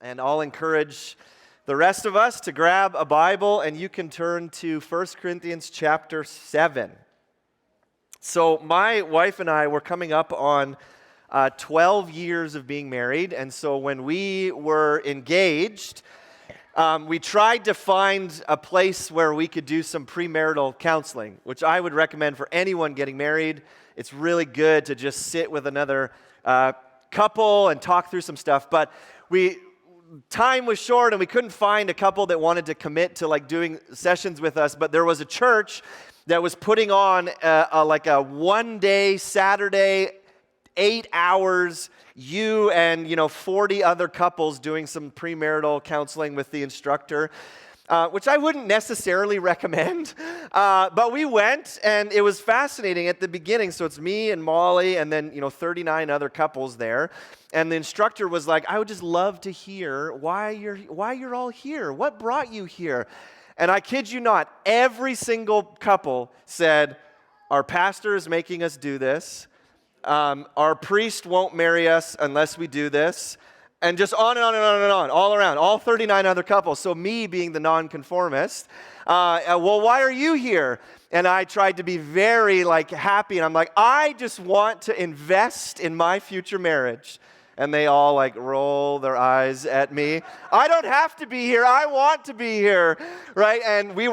And I'll encourage the rest of us to grab a Bible, and you can turn to 1 Corinthians chapter 7. So my wife and I were coming up on 12 years of being married, and so when we were engaged, we tried to find a place where we could do some premarital counseling, which I would recommend for anyone getting married. It's really good to just sit with another couple and talk through some stuff, but time was short and we couldn't find a couple that wanted to commit to doing sessions with us, but there was a church that was putting on a one-day Saturday, 8 hours, you and 40 other couples doing some premarital counseling with the instructor, which I wouldn't necessarily recommend, but we went and it was fascinating at the beginning. So it's me and Molly and then 39 other couples there, and the instructor was like, "I would just love to hear why you're all here. What brought you here?" And I kid you not, every single couple said, "Our pastor is making us do this. Our priest won't marry us unless we do this," and just on and on and on and on, all around, all 39 other couples. So me being the nonconformist, well, why are you here? And I tried to be very happy, and I'm like, I just want to invest in my future marriage. And they all roll their eyes at me. I don't have to be here. I want to be here, right? And we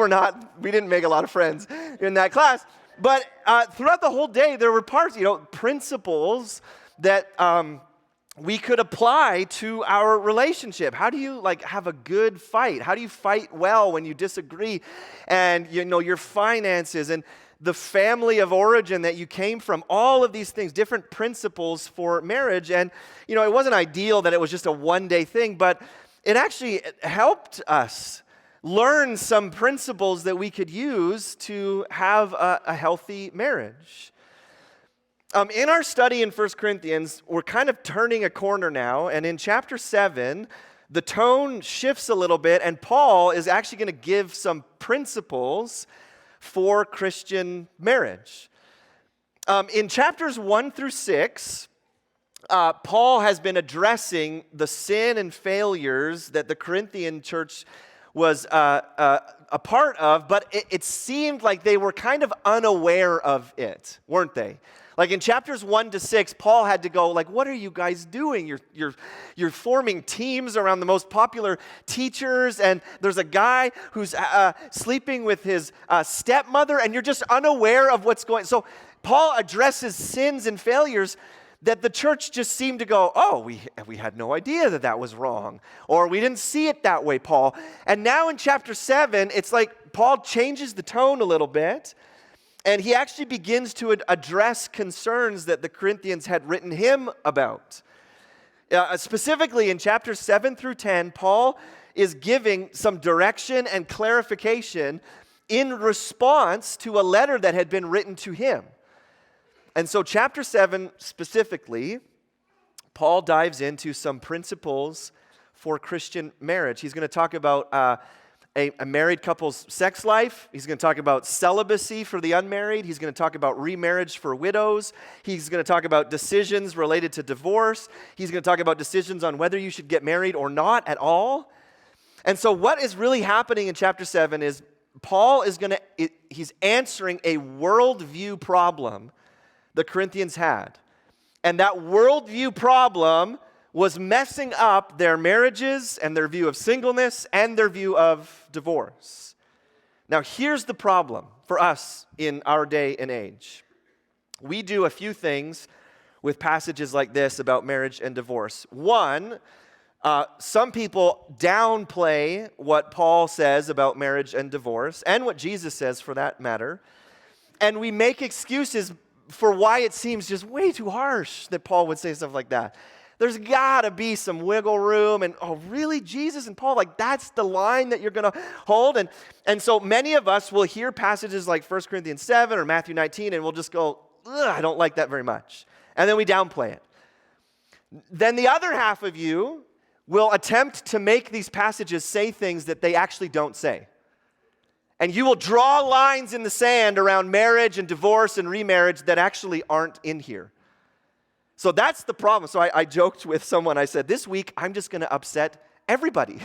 didn't make a lot of friends in that class. But throughout the whole day, there were parts, principles that we could apply to our relationship. How do you have a good fight? How do you fight well when you disagree? And your finances and the family of origin that you came from, all of these things, different principles for marriage. And it wasn't ideal that it was just a one-day thing, but it actually helped us learn some principles that we could use to have a healthy marriage. In our study in 1 Corinthians, we're kind of turning a corner now, and in chapter 7, the tone shifts a little bit, and Paul is actually going to give some principles for Christian marriage. In chapters 1 through 6, Paul has been addressing the sin and failures that the Corinthian church was a part of, but it seemed like they were kind of unaware of it, weren't they? In chapters 1 to 6, Paul had to go, what are you guys doing? You're forming teams around the most popular teachers, and there's a guy who's sleeping with his stepmother, and you're just unaware of what's going on. So Paul addresses sins and failures that the church just seemed to go, "Oh, we had no idea that was wrong," or "We didn't see it that way, Paul." And now in chapter 7, it's like Paul changes the tone a little bit, and he actually begins to address concerns that the Corinthians had written him about. Specifically in chapters 7 through 10, Paul is giving some direction and clarification in response to a letter that had been written to him. And so chapter 7 specifically, Paul dives into some principles for Christian marriage. He's going to talk about a married couple's sex life. He's going to talk about celibacy for the unmarried. He's going to talk about remarriage for widows. He's going to talk about decisions related to divorce. He's going to talk about decisions on whether you should get married or not at all. And so what is really happening in chapter 7 is Paul he's answering a worldview problem the Corinthians had. And that worldview problem was messing up their marriages and their view of singleness and their view of divorce. Now, here's the problem for us in our day and age. We do a few things with passages like this about marriage and divorce. One, some people downplay what Paul says about marriage and divorce, and what Jesus says for that matter, and we make excuses for why it seems just way too harsh that Paul would say stuff like that. There's got to be some wiggle room, and oh, really, Jesus and Paul, that's the line that you're going to hold? And so many of us will hear passages like 1 Corinthians 7 or Matthew 19, and we'll just go, I don't like that very much. And then we downplay it. Then the other half of you will attempt to make these passages say things that they actually don't say. And you will draw lines in the sand around marriage and divorce and remarriage that actually aren't in here. So that's the problem. So I joked with someone. I said, this week I'm just going to upset everybody.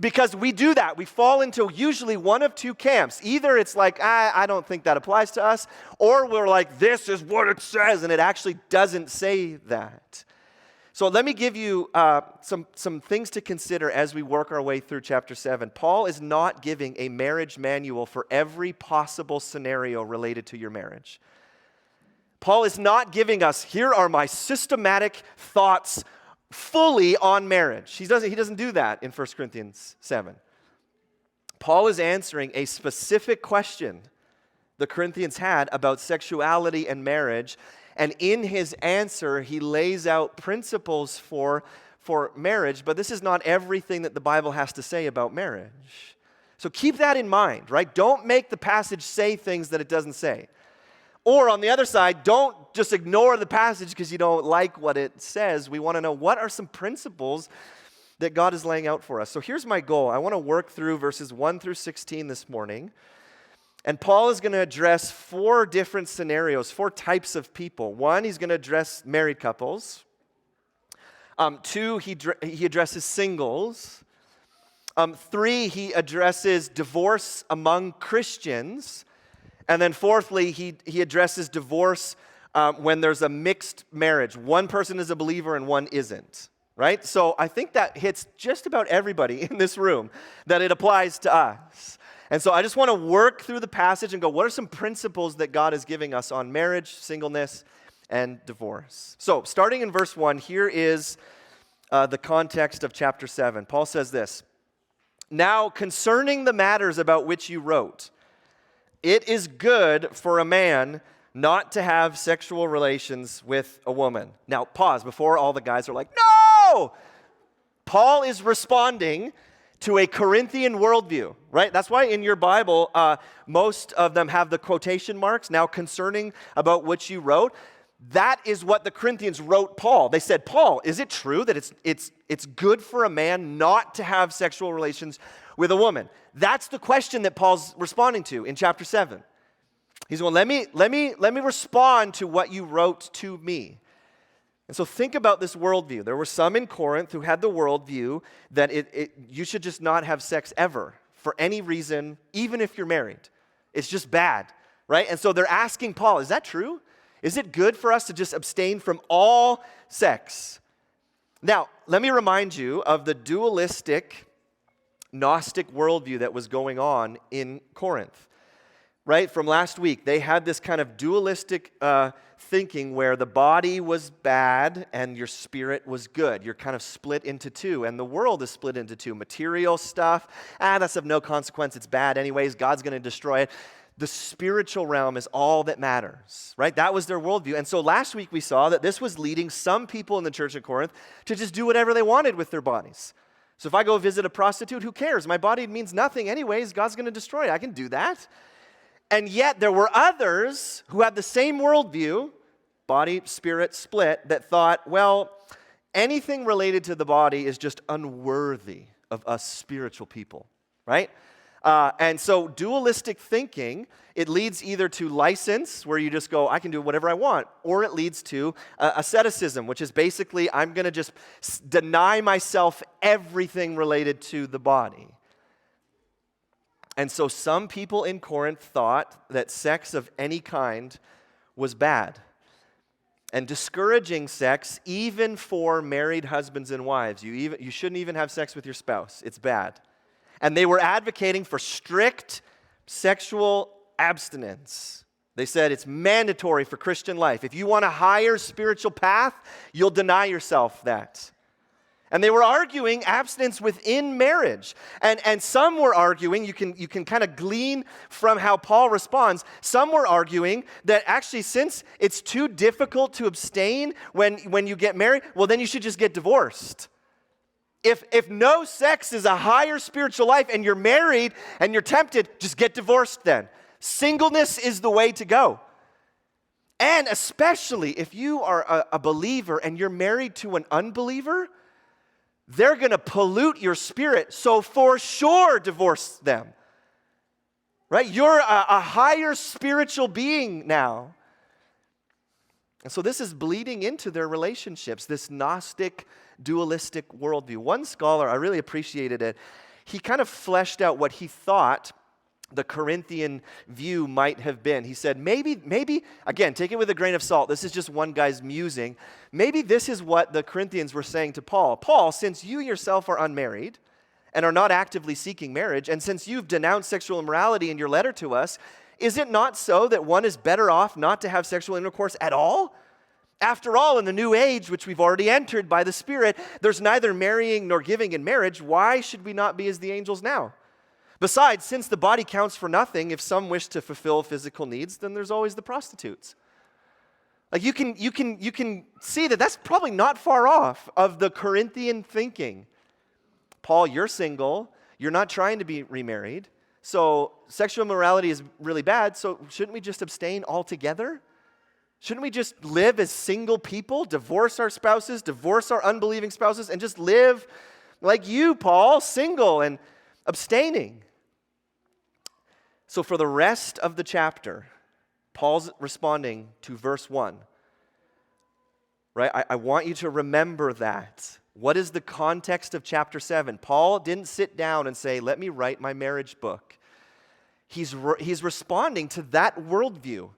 Because we do that. We fall into usually one of two camps. Either it's like, I don't think that applies to us, or we're like, this is what it says, and it actually doesn't say that. So let me give you some things to consider as we work our way through chapter 7. Paul is not giving a marriage manual for every possible scenario related to your marriage. Paul is not giving us, here are my systematic thoughts fully on marriage. He doesn't do that in 1 Corinthians 7. Paul is answering a specific question the Corinthians had about sexuality and marriage, and in his answer, he lays out principles for marriage, but this is not everything that the Bible has to say about marriage. So keep that in mind, right? Don't make the passage say things that it doesn't say. Or on the other side, don't just ignore the passage because you don't like what it says. We want to know what are some principles that God is laying out for us. So here's my goal. I want to work through verses 1 through 16 this morning. And Paul is going to address 4 different scenarios, 4 types of people. 1, he's going to address married couples. 2, he addresses singles. 3, he addresses divorce among Christians. And then fourthly, he addresses divorce when there's a mixed marriage. One person is a believer and one isn't, right? So I think that hits just about everybody in this room, that it applies to us. And so I just want to work through the passage and go, what are some principles that God is giving us on marriage, singleness, and divorce? So starting in verse 1, here is the context of chapter 7. Paul says this, "Now concerning the matters about which you wrote, it is good for a man not to have sexual relations with a woman." Now, pause before all the guys are like, no! Paul is responding to a Corinthian worldview, right? That's why in your Bible, most of them have the quotation marks, "now concerning about which you wrote." That is what the Corinthians wrote Paul. They said, Paul, is it true that it's good for a man not to have sexual relations with a woman? That's the question that Paul's responding to in chapter 7. He's going, let me respond to what you wrote to me. And so think about this worldview. There were some in Corinth who had the worldview that you should just not have sex ever for any reason, even if you're married. It's just bad, right? And so they're asking Paul, is that true? Is it good for us to just abstain from all sex? Now, let me remind you of the dualistic Gnostic worldview that was going on in Corinth, right? From last week, they had this kind of dualistic thinking where the body was bad and your spirit was good. You're kind of split into two, and the world is split into two. Material stuff, that's of no consequence. It's bad anyways. God's going to destroy it. The spiritual realm is all that matters, right? That was their worldview. And so last week we saw that this was leading some people in the church of Corinth to just do whatever they wanted with their bodies. So if I go visit a prostitute, who cares? My body means nothing anyways. God's going to destroy it. I can do that. And yet there were others who had the same worldview, body, spirit, split, that thought, well, anything related to the body is just unworthy of us spiritual people, right? And so dualistic thinking, it leads either to license, where you just go, I can do whatever I want, or it leads to asceticism, which is basically, I'm going to just deny myself everything related to the body. And so some people in Corinth thought that sex of any kind was bad, and discouraging sex even for married husbands and wives. You shouldn't even have sex with your spouse. It's bad. And they were advocating for strict sexual abstinence. They said it's mandatory for Christian life. If you want a higher spiritual path, you'll deny yourself that. And they were arguing abstinence within marriage. And some were arguing, you can kind of glean from how Paul responds, some were arguing that actually since it's too difficult to abstain when you get married, well then you should just get divorced. If no sex is a higher spiritual life and you're married and you're tempted, just get divorced then. Singleness is the way to go. And especially if you are a believer and you're married to an unbeliever, they're going to pollute your spirit, so for sure divorce them. Right? You're a higher spiritual being now. And so this is bleeding into their relationships, this Gnostic, dualistic worldview. One scholar, I really appreciated it, he kind of fleshed out what he thought the Corinthian view might have been. He said, maybe, again, take it with a grain of salt. This is just one guy's musing. Maybe this is what the Corinthians were saying to Paul. Paul, since you yourself are unmarried and are not actively seeking marriage, and since you've denounced sexual immorality in your letter to us, is it not so that one is better off not to have sexual intercourse at all? After all, in the new age, which we've already entered by the Spirit, there's neither marrying nor giving in marriage. Why should we not be as the angels now? Besides, since the body counts for nothing, if some wish to fulfill physical needs, then there's always the prostitutes. Like you can see that that's probably not far off of the Corinthian thinking. Paul, you're single. You're not trying to be remarried. So sexual immorality is really bad. So shouldn't we just abstain altogether? Shouldn't we just live as single people, divorce our spouses, divorce our unbelieving spouses, and just live like you, Paul, single and abstaining? So for the rest of the chapter, Paul's responding to verse 1. Right? I want you to remember that. What is the context of chapter 7? Paul didn't sit down and say, let me write my marriage book. He's responding to that worldview,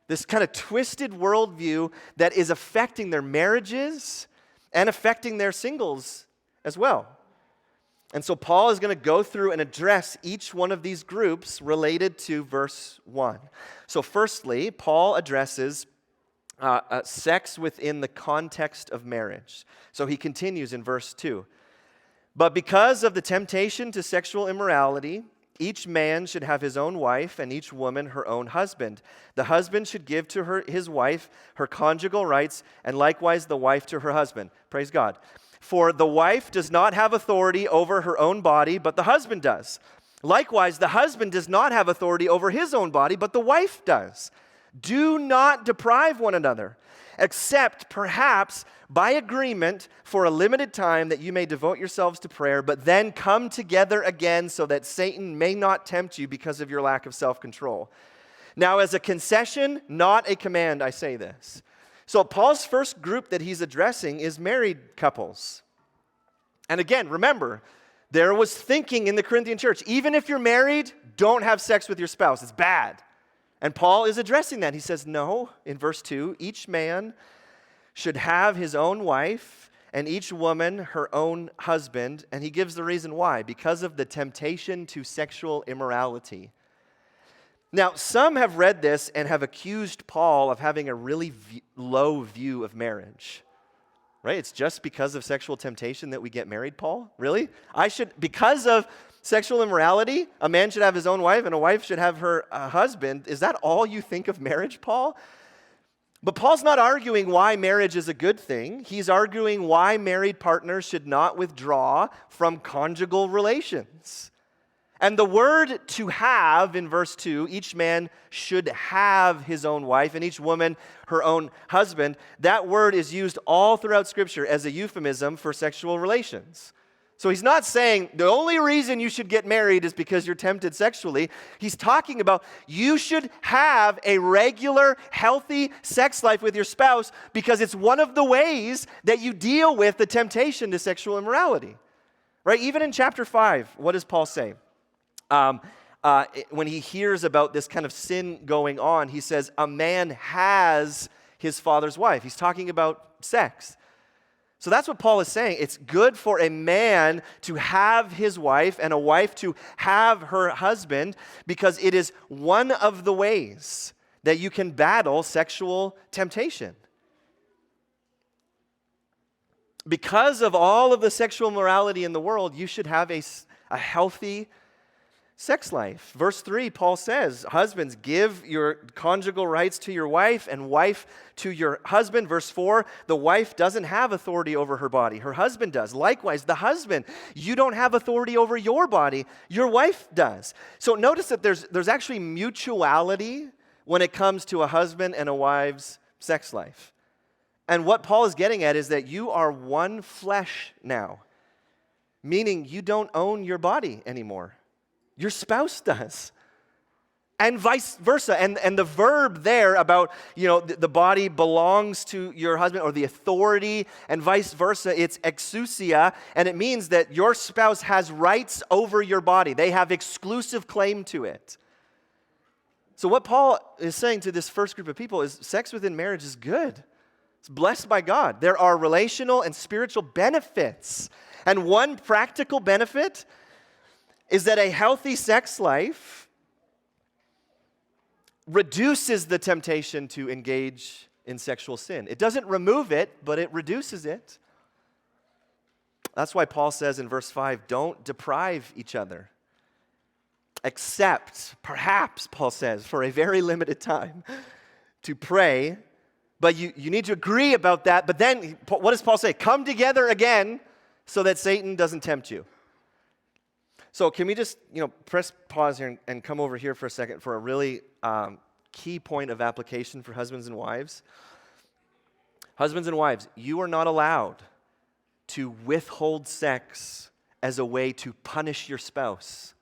this kind of twisted worldview that is affecting their marriages and affecting their singles as well. And so Paul is going to go through and address each one of these groups related to verse 1. So firstly, Paul addresses sex within the context of marriage. So he continues in verse 2. But because of the temptation to sexual immorality, each man should have his own wife and each woman her own husband. The husband should give to his wife her conjugal rights, and likewise the wife to her husband. Praise God. For the wife does not have authority over her own body, but the husband does. Likewise, the husband does not have authority over his own body, but the wife does. Do not deprive one another, except perhaps by agreement for a limited time that you may devote yourselves to prayer, but then come together again so that Satan may not tempt you because of your lack of self-control. Now, as a concession, not a command, I say this. So Paul's first group that he's addressing is married couples. And again, remember, there was thinking in the Corinthian church, even if you're married, don't have sex with your spouse. It's bad. And Paul is addressing that. He says, no, in verse 2, each man should have his own wife and each woman her own husband. And he gives the reason why, because of the temptation to sexual immorality. Now, some have read this and have accused Paul of having a really low view of marriage. Right? It's just because of sexual temptation that we get married, Paul? Really? Because of sexual immorality, a man should have his own wife and a wife should have her husband. Is that all you think of marriage, Paul? But Paul's not arguing why marriage is a good thing. He's arguing why married partners should not withdraw from conjugal relations. And the word to have in verse 2, each man should have his own wife and each woman her own husband, that word is used all throughout Scripture as a euphemism for sexual relations. So he's not saying the only reason you should get married is because you're tempted sexually. He's talking about you should have a regular, healthy sex life with your spouse because it's one of the ways that you deal with the temptation to sexual immorality. Right? Even in chapter 5, what does Paul say? When he hears about this kind of sin going on, he says, a man has his father's wife. He's talking about sex. So that's what Paul is saying. It's good for a man to have his wife and a wife to have her husband because it is one of the ways that you can battle sexual temptation. Because of all of the sexual morality in the world, you should have a healthy sex life. Verse 3, Paul says, husbands, give your conjugal rights to your wife and wife to your husband. Verse 4, the wife doesn't have authority over her body. Her husband does. Likewise, the husband, you don't have authority over your body. Your wife does. So notice that there's actually mutuality when it comes to a husband and a wife's sex life. And what Paul is getting at is that you are one flesh now, meaning you don't own your body anymore. Your spouse does. and vice versa. And the verb there about, the body belongs to your husband, or the authority, and vice versa, it's exousia, and it means that your spouse has rights over your body. They have exclusive claim to it. So what Paul is saying to this first group of people is sex within marriage is good. It's blessed by God. There are relational and spiritual benefits. And one practical benefit is that a healthy sex life reduces the temptation to engage in sexual sin. It doesn't remove it, but it reduces it. That's why Paul says in verse 5, don't deprive each other. Except, perhaps, Paul says, for a very limited time, to pray. But you need to agree about that. But then, what does Paul say? Come together again so that Satan doesn't tempt you. So can we just, press pause here and come over here for a second for a really key point of application for husbands and wives? Husbands and wives, you are not allowed to withhold sex as a way to punish your spouse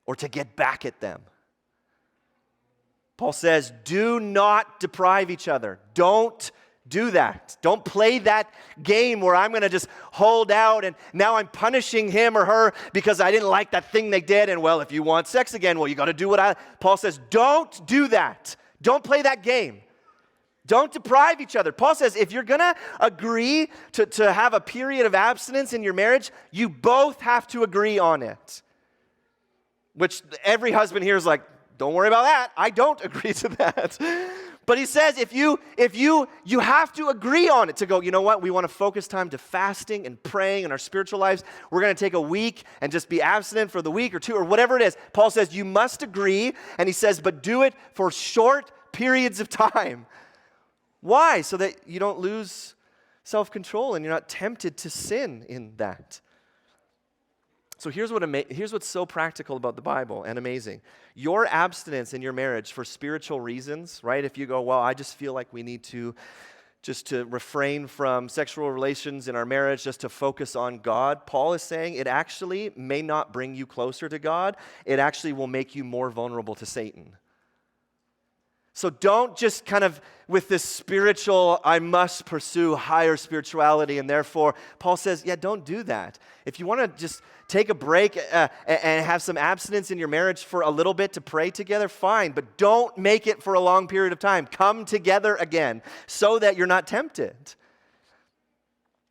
or to get back at them. Paul says, do not deprive each other. Don't do that. Don't play that game where I'm going to just hold out and now I'm punishing him or her because I didn't like that thing they did. And well, if you want sex again, well, you got to do Paul says, don't do that. Don't play that game. Don't deprive each other. Paul says, if you're going to agree to have a period of abstinence in your marriage, you both have to agree on it. Which every husband here is like, don't worry about that. I don't agree to that. But he says if you have to agree on it to go, you know what? We want to focus time to fasting and praying in our spiritual lives. We're going to take a week and just be abstinent for the week or two or whatever it is. Paul says you must agree, and he says, but do it for short periods of time. Why? So that you don't lose self-control and you're not tempted to sin in that. So here's what's so practical about the Bible and amazing. Your abstinence in your marriage for spiritual reasons, right? If you go, well, I just feel like we need to refrain from sexual relations in our marriage just to focus on God. Paul is saying it actually may not bring you closer to God. It actually will make you more vulnerable to Satan. So don't just kind of with this spiritual, I must pursue higher spirituality, and therefore, Paul says, yeah, don't do that. If you want to just take a break and have some abstinence in your marriage for a little bit to pray together, fine, but don't make it for a long period of time. Come together again so that you're not tempted.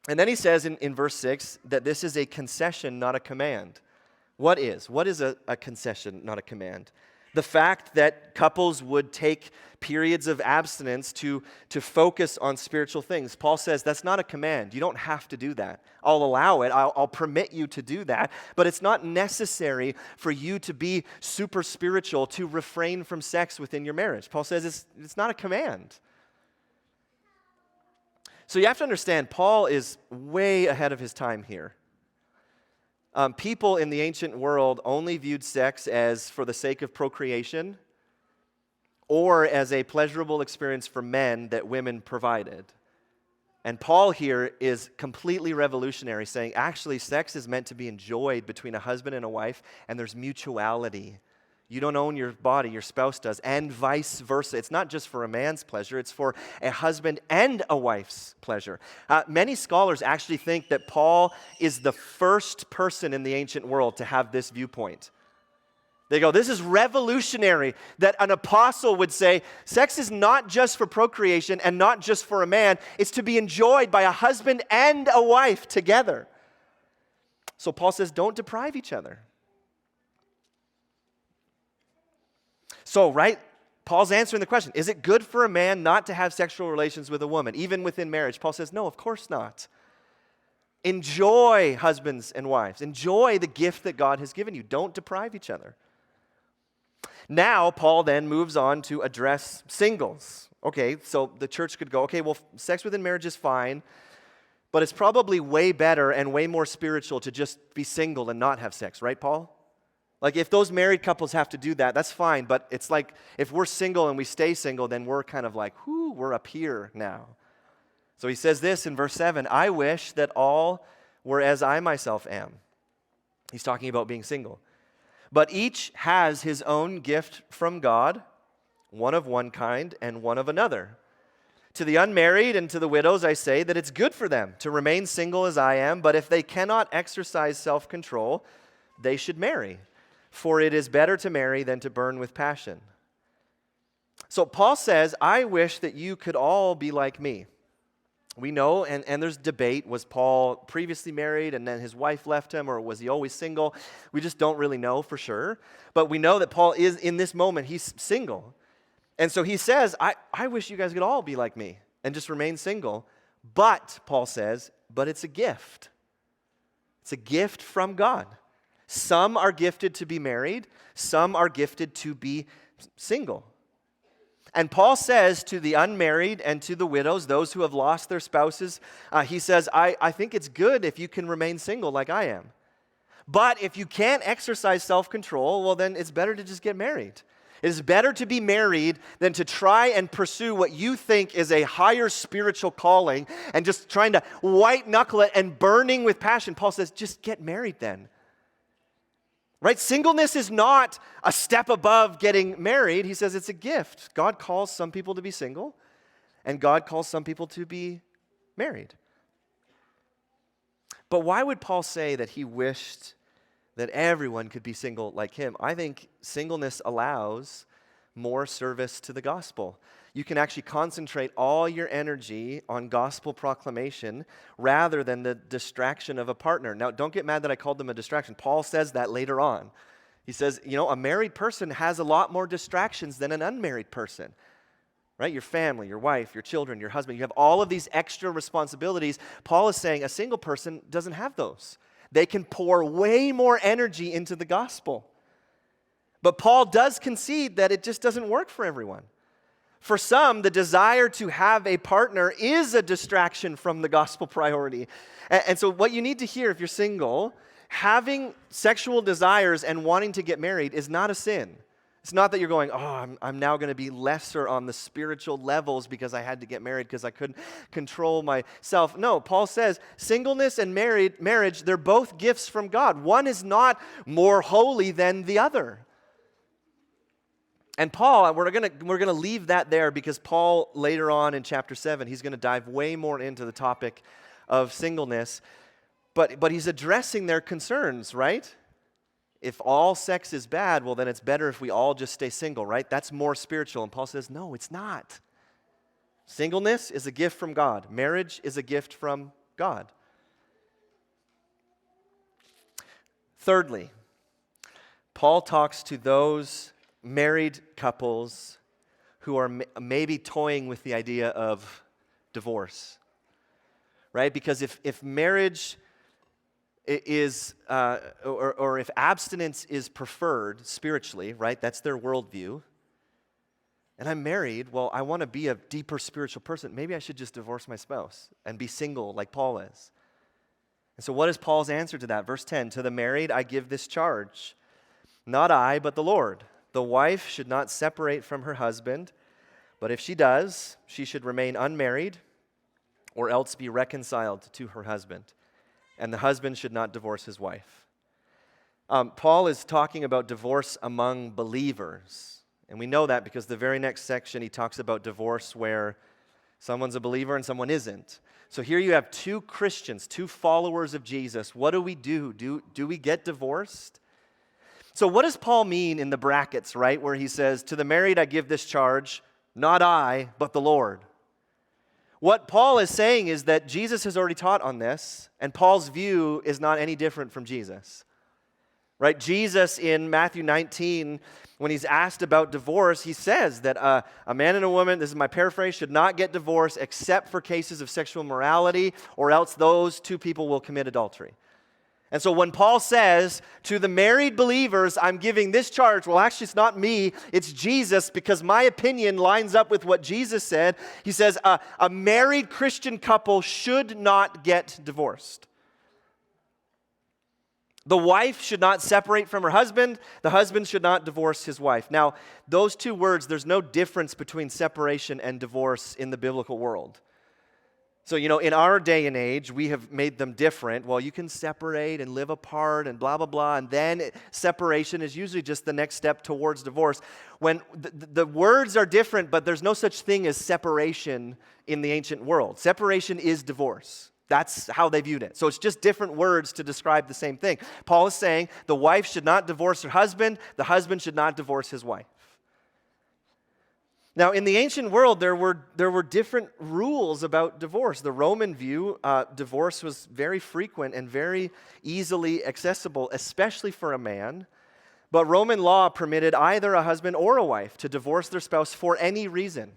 And then he says in verse 6 that this is a concession, not a command. What is? What is a concession, not a command? The fact that couples would take periods of abstinence to focus on spiritual things. Paul says that's not a command. You don't have to do that. I'll allow it. I'll permit you to do that. But it's not necessary for you to be super spiritual to refrain from sex within your marriage. Paul says it's not a command. So you have to understand, Paul is way ahead of his time here. People in the ancient world only viewed sex as for the sake of procreation or as a pleasurable experience for men that women provided. And Paul here is completely revolutionary, saying actually sex is meant to be enjoyed between a husband and a wife, and there's mutuality. You don't own your body, your spouse does, and vice versa. It's not just for a man's pleasure, it's for a husband and a wife's pleasure. Many scholars actually think that Paul is the first person in the ancient world to have this viewpoint. They go, this is revolutionary that an apostle would say, sex is not just for procreation and not just for a man, it's to be enjoyed by a husband and a wife together. So Paul says, don't deprive each other. So, right, Paul's answering the question, is it good for a man not to have sexual relations with a woman, even within marriage? Paul says, no, of course not. Enjoy, husbands and wives. Enjoy the gift that God has given you. Don't deprive each other. Now, Paul then moves on to address singles. Okay, so the church could go, okay, well, sex within marriage is fine, but it's probably way better and way more spiritual to just be single and not have sex, right, Paul? Like, if those married couples have to do that, that's fine. But it's like, if we're single and we stay single, then we're kind of like, whoo, we're up here now. So he says this in verse 7, I wish that all were as I myself am. He's talking about being single. But each has his own gift from God, one of one kind and one of another. To the unmarried and to the widows I say that it's good for them to remain single as I am, but if they cannot exercise self-control, they should marry, for it is better to marry than to burn with passion. So Paul says, I wish that you could all be like me. We know, and there's debate, was Paul previously married and then his wife left him, or was he always single? We just don't really know for sure. But we know that Paul is, in this moment, he's single. And so he says, I wish you guys could all be like me and just remain single. But, Paul says, but it's a gift. It's a gift from God. Some are gifted to be married. Some are gifted to be single. And Paul says to the unmarried and to the widows, those who have lost their spouses, he says, I think it's good if you can remain single like I am. But if you can't exercise self-control, well, then it's better to just get married. It is better to be married than to try and pursue what you think is a higher spiritual calling and just trying to white-knuckle it and burning with passion. Paul says, just get married then. Right? Singleness is not a step above getting married. He says it's a gift. God calls some people to be single, and God calls some people to be married. But why would Paul say that he wished that everyone could be single like him? I think singleness allows more service to the gospel. You can actually concentrate all your energy on gospel proclamation rather than the distraction of a partner. Now, don't get mad that I called them a distraction. Paul says that later on. He says, a married person has a lot more distractions than an unmarried person. Right? Your family, your wife, your children, your husband. You have all of these extra responsibilities. Paul is saying a single person doesn't have those. They can pour way more energy into the gospel. But Paul does concede that it just doesn't work for everyone. For some, the desire to have a partner is a distraction from the gospel priority. And so what you need to hear if you're single, having sexual desires and wanting to get married is not a sin. It's not that you're going, I'm now going to be lesser on the spiritual levels because I had to get married because I couldn't control myself. No, Paul says singleness and marriage, they're both gifts from God. One is not more holy than the other. And Paul, we're gonna leave that there because Paul, later on in chapter 7, he's going to dive way more into the topic of singleness. But he's addressing their concerns, right? If all sex is bad, well, then it's better if we all just stay single, right? That's more spiritual. And Paul says, no, it's not. Singleness is a gift from God. Marriage is a gift from God. Thirdly, Paul talks to those married couples who are maybe toying with the idea of divorce, right? Because if marriage is, or if abstinence is preferred spiritually, right? That's their worldview. And I'm married, well, I want to be a deeper spiritual person. Maybe I should just divorce my spouse and be single like Paul is. And so what is Paul's answer to that? Verse 10, to the married I give this charge, not I, but the Lord. The wife should not separate from her husband, but if she does, she should remain unmarried or else be reconciled to her husband. And the husband should not divorce his wife. Paul is talking about divorce among believers. And we know that because the very next section he talks about divorce where someone's a believer and someone isn't. So here you have two Christians, two followers of Jesus. What do we do? Do we get divorced? So what does Paul mean in the brackets, right, where he says, to the married I give this charge, not I, but the Lord? What Paul is saying is that Jesus has already taught on this, and Paul's view is not any different from Jesus. Right? Jesus in Matthew 19, when he's asked about divorce, he says that a man and a woman, this is my paraphrase, should not get divorced except for cases of sexual immorality, or else those two people will commit adultery. And so when Paul says to the married believers, I'm giving this charge, well, actually it's not me, it's Jesus, because my opinion lines up with what Jesus said. He says a married Christian couple should not get divorced. The wife should not separate from her husband. The husband should not divorce his wife. Now, those two words, there's no difference between separation and divorce in the biblical world. So, in our day and age, we have made them different. Well, you can separate and live apart and blah, blah, blah. And then separation is usually just the next step towards divorce. When the words are different, but there's no such thing as separation in the ancient world. Separation is divorce. That's how they viewed it. So it's just different words to describe the same thing. Paul is saying the wife should not divorce her husband. The husband should not divorce his wife. Now, in the ancient world, there were different rules about divorce. The Roman view, divorce was very frequent and very easily accessible, especially for a man. But Roman law permitted either a husband or a wife to divorce their spouse for any reason.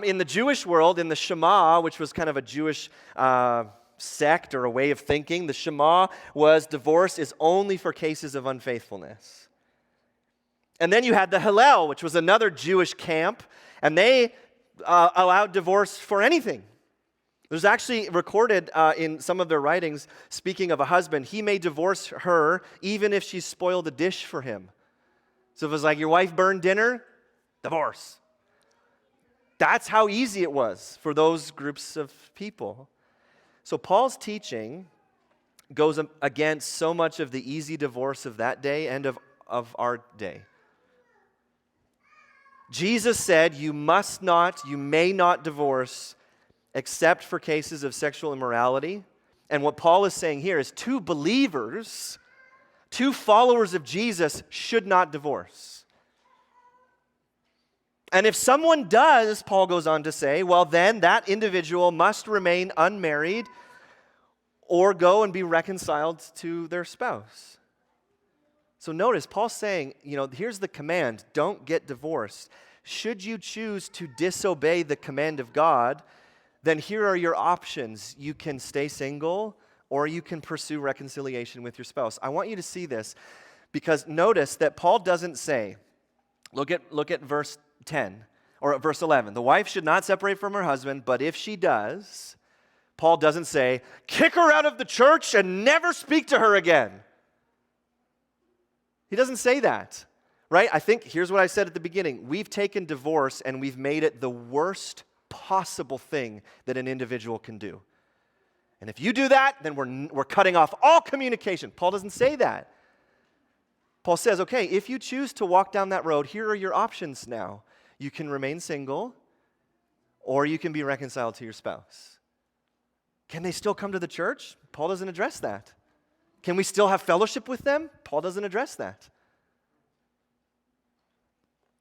In the Jewish world, in the Shema, which was kind of a Jewish sect or a way of thinking, the Shema was divorce is only for cases of unfaithfulness. And then you had the Hillel, which was another Jewish camp, and they allowed divorce for anything. There's actually recorded in some of their writings, speaking of a husband, he may divorce her even if she spoiled a dish for him. So if it was like your wife burned dinner, divorce. That's how easy it was for those groups of people. So Paul's teaching goes against so much of the easy divorce of that day and of our day. Jesus said, you may not divorce except for cases of sexual immorality. And what Paul is saying here is two believers, two followers of Jesus should not divorce. And if someone does, Paul goes on to say, well, then that individual must remain unmarried or go and be reconciled to their spouse. So notice, Paul's saying, here's the command, don't get divorced. Should you choose to disobey the command of God, then here are your options. You can stay single or you can pursue reconciliation with your spouse. I want you to see this because notice that Paul doesn't say, look at verse 10 or verse 11. The wife should not separate from her husband, but if she does, Paul doesn't say, kick her out of the church and never speak to her again. He doesn't say that, right? I think, here's what I said at the beginning. We've taken divorce and we've made it the worst possible thing that an individual can do. And if you do that, then we're cutting off all communication. Paul doesn't say that. Paul says, okay, if you choose to walk down that road, here are your options now. You can remain single or you can be reconciled to your spouse. Can they still come to the church? Paul doesn't address that. Can we still have fellowship with them? Paul doesn't address that.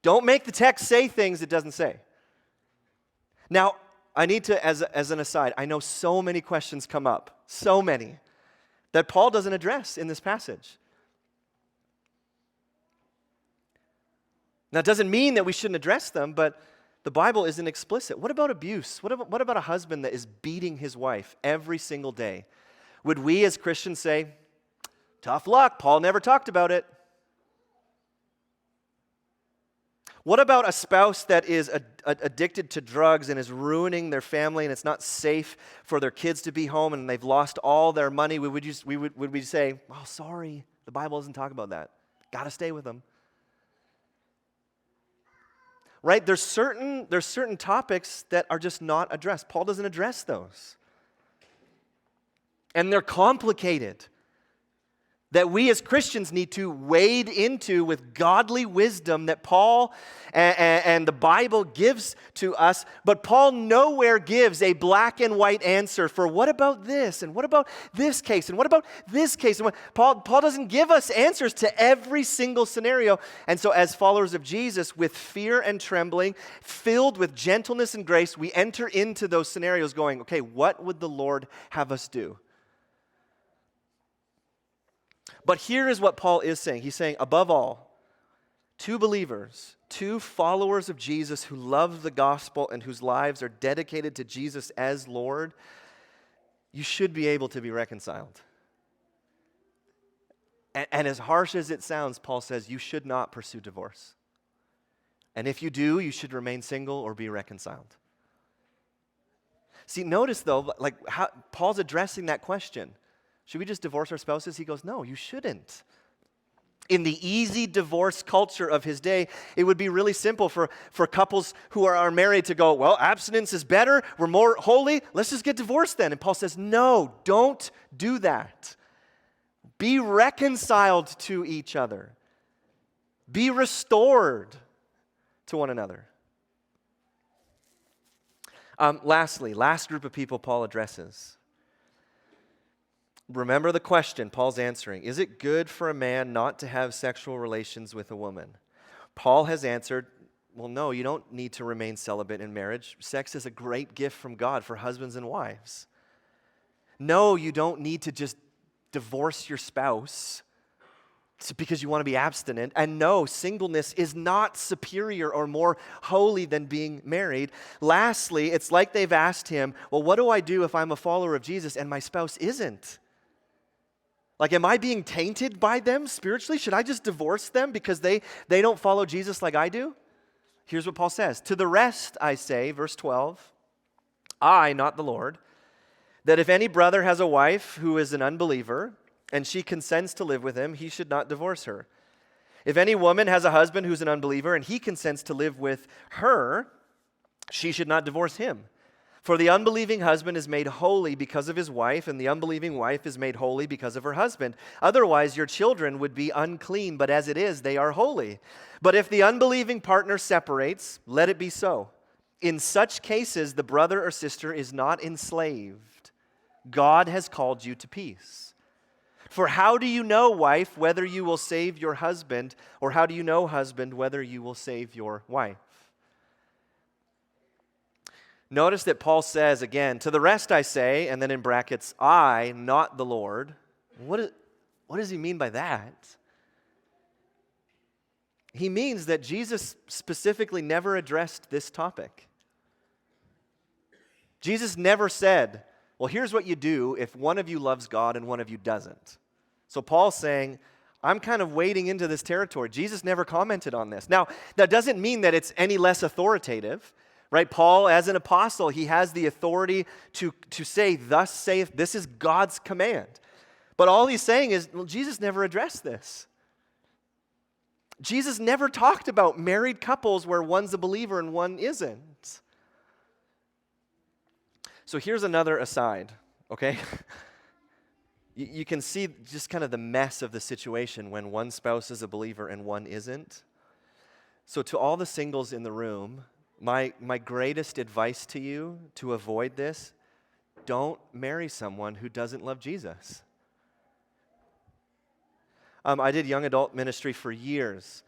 Don't make the text say things it doesn't say. Now, I need to, as an aside, I know so many questions come up, so many, that Paul doesn't address in this passage. Now, it doesn't mean that we shouldn't address them, but the Bible isn't explicit. What about abuse? What about a husband that is beating his wife every single day? Would we as Christians say, tough luck, Paul never talked about it? What about a spouse that is addicted to drugs and is ruining their family and it's not safe for their kids to be home and they've lost all their money? Would we say, oh, sorry, the Bible doesn't talk about that. Got to stay with them. Right? There's certain topics that are just not addressed. Paul doesn't address those. And they're complicated that we as Christians need to wade into with godly wisdom that Paul and the Bible gives to us. But Paul nowhere gives a black and white answer for what about this and what about this case and what about this case. And Paul doesn't give us answers to every single scenario. And so as followers of Jesus, with fear and trembling, filled with gentleness and grace, we enter into those scenarios going, okay, what would the Lord have us do? But here is what Paul is saying. He's saying, above all, two believers, two followers of Jesus who love the gospel and whose lives are dedicated to Jesus as Lord, you should be able to be reconciled. And as harsh as it sounds, Paul says, you should not pursue divorce. And if you do, you should remain single or be reconciled. See, notice though, like how Paul's addressing that question. Should we just divorce our spouses? He goes, no, you shouldn't. In the easy divorce culture of his day, it would be really simple for couples who are married to go, well, abstinence is better, we're more holy, let's just get divorced then. And Paul says, no, don't do that. Be reconciled to each other. Be restored to one another. Lastly, last group of people Paul addresses. Remember the question Paul's answering. Is it good for a man not to have sexual relations with a woman? Paul has answered, well, no, you don't need to remain celibate in marriage. Sex is a great gift from God for husbands and wives. No, you don't need to just divorce your spouse because you want to be abstinent. And no, singleness is not superior or more holy than being married. Lastly, it's like they've asked him, well, what do I do if I'm a follower of Jesus and my spouse isn't? Like, am I being tainted by them spiritually? Should I just divorce them because they don't follow Jesus like I do? Here's what Paul says. To the rest I say, verse 12, I, not the Lord, that if any brother has a wife who is an unbeliever and she consents to live with him, he should not divorce her. If any woman has a husband who's an unbeliever and he consents to live with her, she should not divorce him. For the unbelieving husband is made holy because of his wife, and the unbelieving wife is made holy because of her husband. Otherwise, your children would be unclean, but as it is, they are holy. But if the unbelieving partner separates, let it be so. In such cases, the brother or sister is not enslaved. God has called you to peace. For how do you know, wife, whether you will save your husband, or how do you know, husband, whether you will save your wife? Notice that Paul says again, to the rest I say, and then in brackets, I, not the Lord. What does he mean by that? He means that Jesus specifically never addressed this topic. Jesus never said, well, here's what you do if one of you loves God and one of you doesn't. So Paul's saying, I'm kind of wading into this territory. Jesus never commented on this. Now, that doesn't mean that it's any less authoritative. Right? Paul, as an apostle, he has the authority to say, thus saith, this is God's command. But all he's saying is, well, Jesus never addressed this. Jesus never talked about married couples where one's a believer and one isn't. So here's another aside, okay? You can see just kind of the mess of the situation when one spouse is a believer and one isn't. So to all the singles in the room, my greatest advice to you to avoid this, don't marry someone who doesn't love Jesus. I did young adult ministry for years.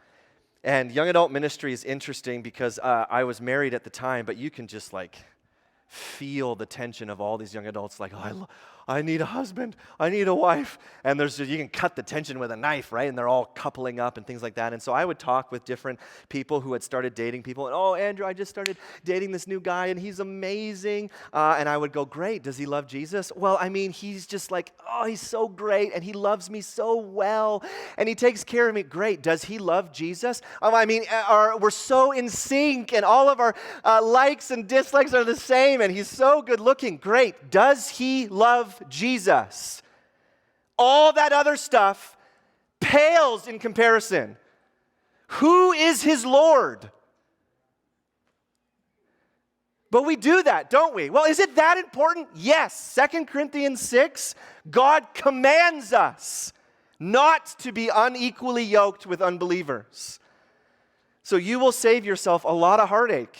And young adult ministry is interesting because I was married at the time, but you can just feel the tension of all these young adults I need a husband, I need a wife. And you can cut the tension with a knife, right? And they're all coupling up and things like that. And so I would talk with different people who had started dating people. And, oh, Andrew, I just started dating this new guy and he's amazing. And I would go, great, does he love Jesus? Well, I mean, he's just he's so great and he loves me so well and he takes care of me. Great, does he love Jesus? We're so in sync and all of our likes and dislikes are the same and he's so good looking. Great, does he love Jesus? All that other stuff pales in comparison. Who is his Lord? But we do that, don't we? Well, is it that important? Yes. 2 Corinthians 6, God commands us not to be unequally yoked with unbelievers. So you will save yourself a lot of heartache.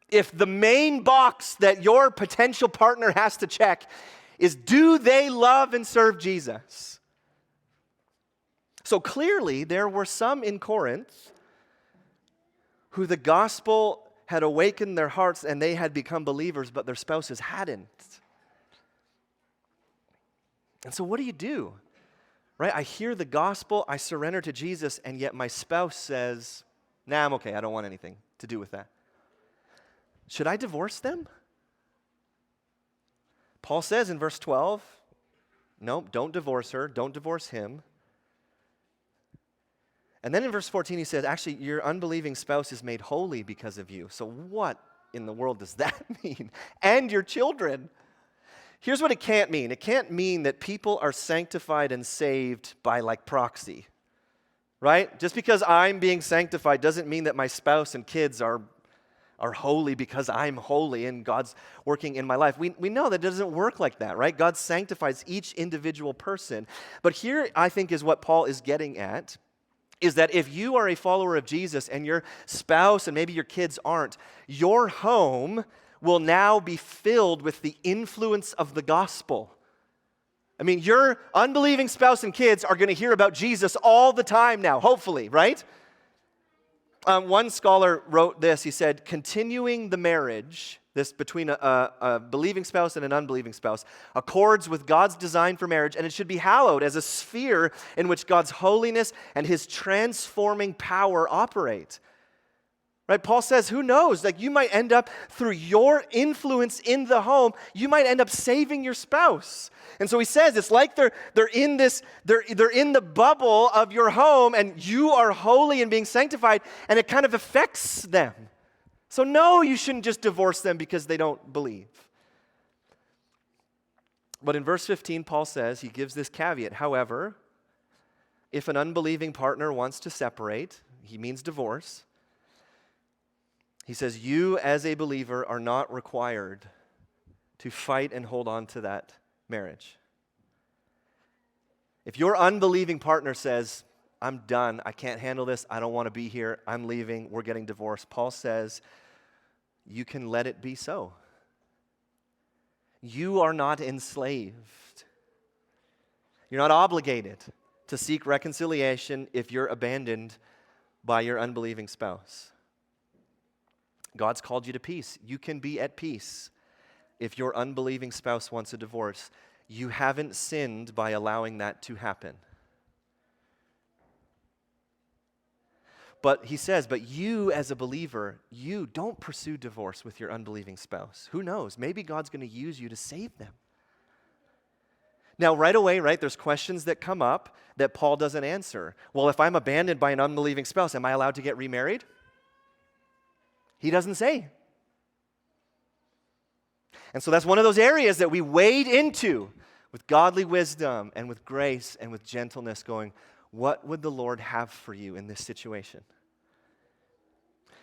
If the main box that your potential partner has to check is, do they love and serve Jesus? So clearly, there were some in Corinth who the gospel had awakened their hearts and they had become believers, but their spouses hadn't. And so what do you do? Right? I hear the gospel, I surrender to Jesus, and yet my spouse says, nah, I'm okay, I don't want anything to do with that. Should I divorce them? Paul says in verse 12, no, don't divorce her, don't divorce him. And then in verse 14 he says, actually, your unbelieving spouse is made holy because of you. So what in the world does that mean? And your children. Here's what it can't mean. It can't mean that people are sanctified and saved by proxy. right? Just because I'm being sanctified doesn't mean that my spouse and kids are holy because I'm holy and God's working in my life. We know that it doesn't work like that, right? God sanctifies each individual person. But here, I think, is what Paul is getting at, is that if you are a follower of Jesus and your spouse and maybe your kids aren't, your home will now be filled with the influence of the gospel. I mean, your unbelieving spouse and kids are going to hear about Jesus all the time now, hopefully, right? One scholar wrote this. He said, continuing the marriage, this between a believing spouse and an unbelieving spouse, accords with God's design for marriage, and it should be hallowed as a sphere in which God's holiness and his transforming power operate. Right? Paul says, who knows? Like, you might end up, through your influence in the home, you might end up saving your spouse. And so he says, it's like they're in the bubble of your home, and you are holy and being sanctified, and it kind of affects them. So no, you shouldn't just divorce them because they don't believe. But in verse 15, Paul says, he gives this caveat. However, if an unbelieving partner wants to separate, he means divorce. He says, you as a believer are not required to fight and hold on to that marriage. If your unbelieving partner says, I'm done, I can't handle this, I don't want to be here, I'm leaving, we're getting divorced, Paul says, you can let it be so. You are not enslaved. You're not obligated to seek reconciliation if you're abandoned by your unbelieving spouse. God's called you to peace. You can be at peace if your unbelieving spouse wants a divorce. You haven't sinned by allowing that to happen. But he says, but you as a believer, you don't pursue divorce with your unbelieving spouse. Who knows? Maybe God's going to use you to save them. Now, right away, right, there's questions that come up that Paul doesn't answer. Well, if I'm abandoned by an unbelieving spouse, am I allowed to get remarried? He doesn't say. And so that's one of those areas that we wade into with godly wisdom and with grace and with gentleness, going, what would the Lord have for you in this situation?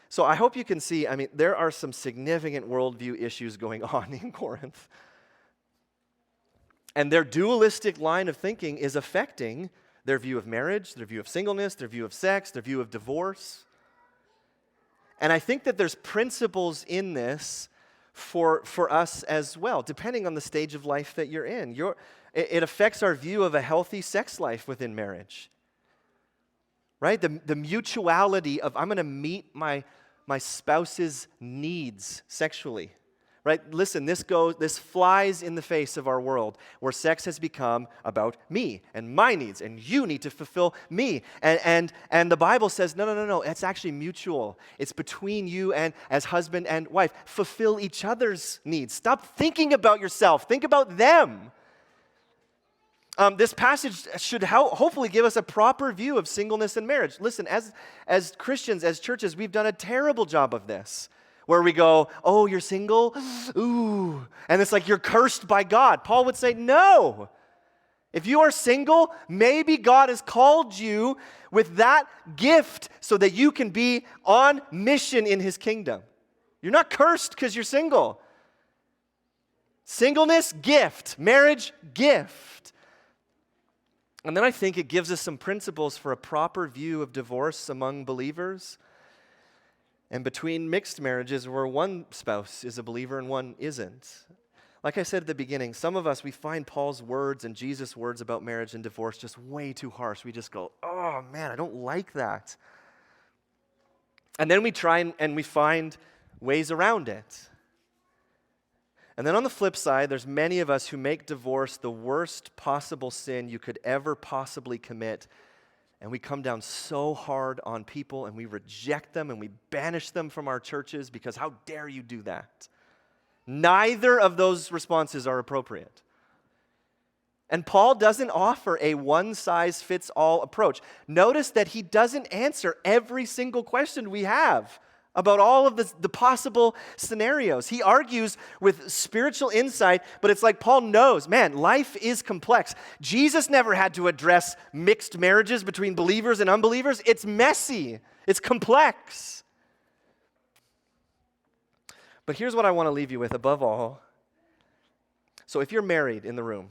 So I hope you can see, I mean, there are some significant worldview issues going on in Corinth. And their dualistic line of thinking is affecting their view of marriage, their view of singleness, their view of sex, their view of divorce. And I think that there's principles in this for us as well, depending on the stage of life that you're in. It affects our view of a healthy sex life within marriage, right? The mutuality of I'm going to meet my spouse's needs sexually, right? Listen, this flies in the face of our world where sex has become about me and my needs, and you need to fulfill me. And the Bible says, no, it's actually mutual. It's between you and as husband and wife. Fulfill each other's needs. Stop thinking about yourself. Think about them. This passage should hopefully give us a proper view of singleness and marriage. Listen, as Christians, as churches, we've done a terrible job of this. Where we go, oh, you're single? Ooh. And it's like you're cursed by God. Paul would say, no. If you are single, maybe God has called you with that gift so that you can be on mission in his kingdom. You're not cursed because you're single. Singleness, gift. Marriage, gift. And then I think it gives us some principles for a proper view of divorce among believers. And between mixed marriages where one spouse is a believer and one isn't. Like I said at the beginning, some of us, we find Paul's words and Jesus' words about marriage and divorce just way too harsh. We just go, oh man, I don't like that. And then we try and we find ways around it. And then on the flip side, there's many of us who make divorce the worst possible sin you could ever possibly commit. And we come down so hard on people and we reject them and we banish them from our churches because how dare you do that? Neither of those responses are appropriate. And Paul doesn't offer a one-size-fits-all approach. Notice that he doesn't answer every single question we have about all of the possible scenarios. He argues with spiritual insight, but it's like Paul knows, man, life is complex. Jesus never had to address mixed marriages between believers and unbelievers. It's messy. It's complex. But here's what I want to leave you with above all. So if you're married in the room,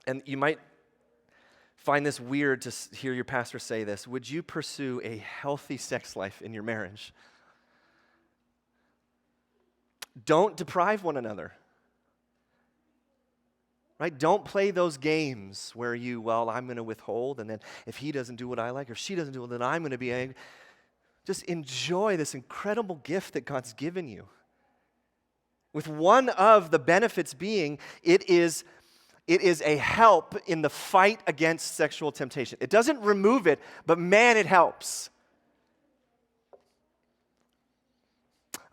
and you might find this weird to hear your pastor say this, would you pursue a healthy sex life in your marriage? Don't deprive one another. Right? Don't play those games where I'm going to withhold, and then if he doesn't do what I like or she doesn't do it, then I'm going to be angry. Just enjoy this incredible gift that God's given you. With one of the benefits being, it is a help in the fight against sexual temptation. It doesn't remove it, but man, it helps.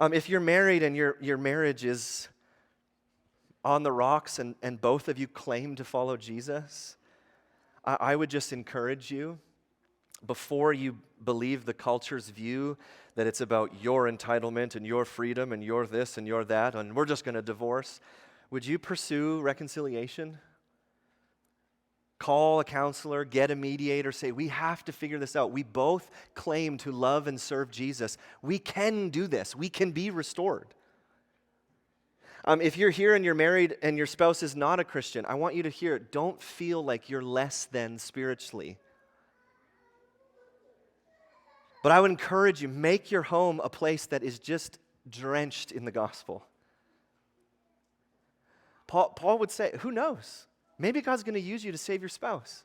If you're married and your marriage is on the rocks and both of you claim to follow Jesus, I would just encourage you, before you believe the culture's view that it's about your entitlement and your freedom and your this and your that, and we're just going to divorce, would you pursue reconciliation? Call a counselor, get a mediator, say, we have to figure this out. We both claim to love and serve Jesus. We can do this. We can be restored. If you're here and you're married and your spouse is not a Christian, I want you to hear it. Don't feel like you're less than spiritually. But I would encourage you, make your home a place that is just drenched in the gospel. Paul would say, who knows? Maybe God's going to use you to save your spouse.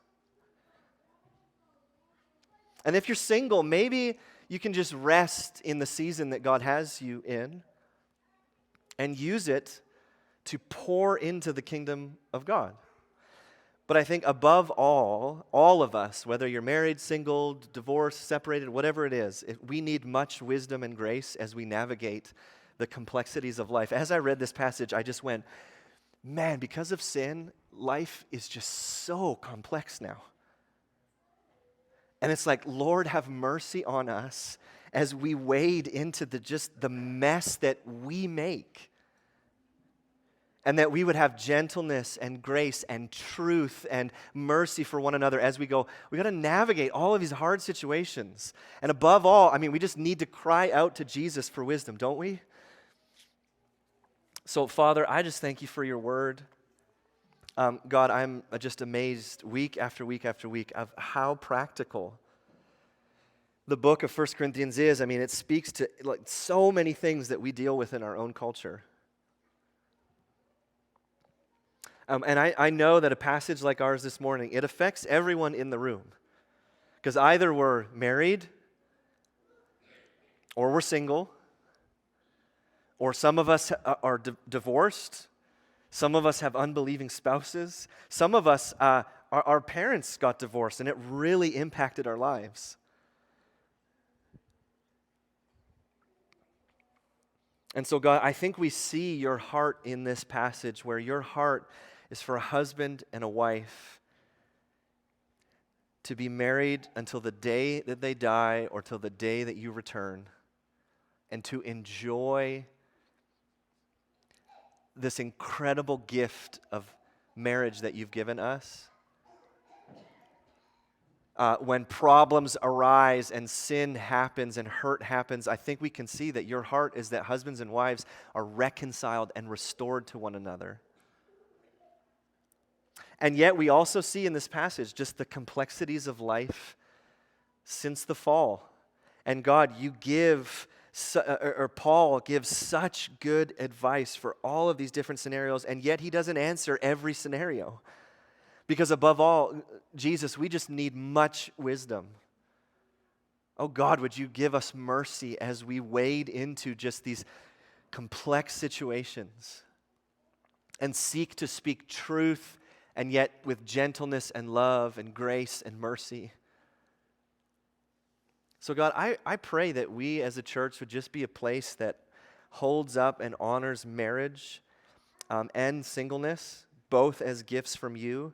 And if you're single, maybe you can just rest in the season that God has you in and use it to pour into the kingdom of God. But I think above all of us, whether you're married, single, divorced, separated, whatever it is, we need much wisdom and grace as we navigate the complexities of life. As I read this passage, I just went, man, because of sin, life is just so complex now. And it's like, Lord, have mercy on us as we wade into the mess that we make. And that we would have gentleness and grace and truth and mercy for one another as we go. We got to navigate all of these hard situations. And above all, we just need to cry out to Jesus for wisdom, don't we? So, Father, I just thank you for your word. God, I'm just amazed week after week after week of how practical the book of 1 Corinthians is. It speaks to so many things that we deal with in our own culture. And I know that a passage like ours this morning, it affects everyone in the room. Because either we're married, or we're single, or some of us are divorced, some of us have unbelieving spouses, some of us, our parents got divorced, and it really impacted our lives. And so, God, I think we see your heart in this passage, where your heart is for a husband and a wife to be married until the day that they die or till the day that you return, and to enjoy this incredible gift of marriage that you've given us. When problems arise and sin happens and hurt happens, I think we can see that your heart is that husbands and wives are reconciled and restored to one another. And yet we also see in this passage just the complexities of life since the fall. And God, you give, or Paul gives such good advice for all of these different scenarios, and yet he doesn't answer every scenario. Because above all, Jesus, we just need much wisdom. Oh God, would you give us mercy as we wade into just these complex situations and seek to speak truth, and yet with gentleness and love and grace and mercy. So God, I pray that we as a church would just be a place that holds up and honors marriage and singleness, both as gifts from you,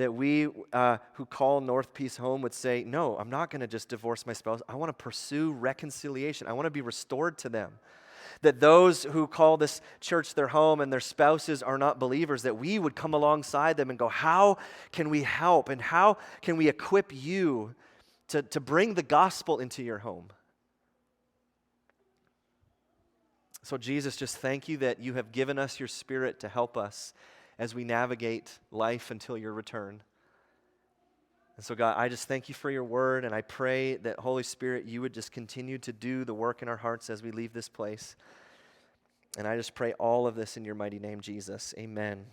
that we who call North Peace home would say, no, I'm not going to just divorce my spouse. I want to pursue reconciliation. I want to be restored to them. That those who call this church their home and their spouses are not believers, that we would come alongside them and go, how can we help and how can we equip you to bring the gospel into your home? So Jesus, just thank you that you have given us your Spirit to help us as we navigate life until your return. And so God, I just thank you for your word, and I pray that Holy Spirit, you would just continue to do the work in our hearts as we leave this place. And I just pray all of this in your mighty name, Jesus. Amen.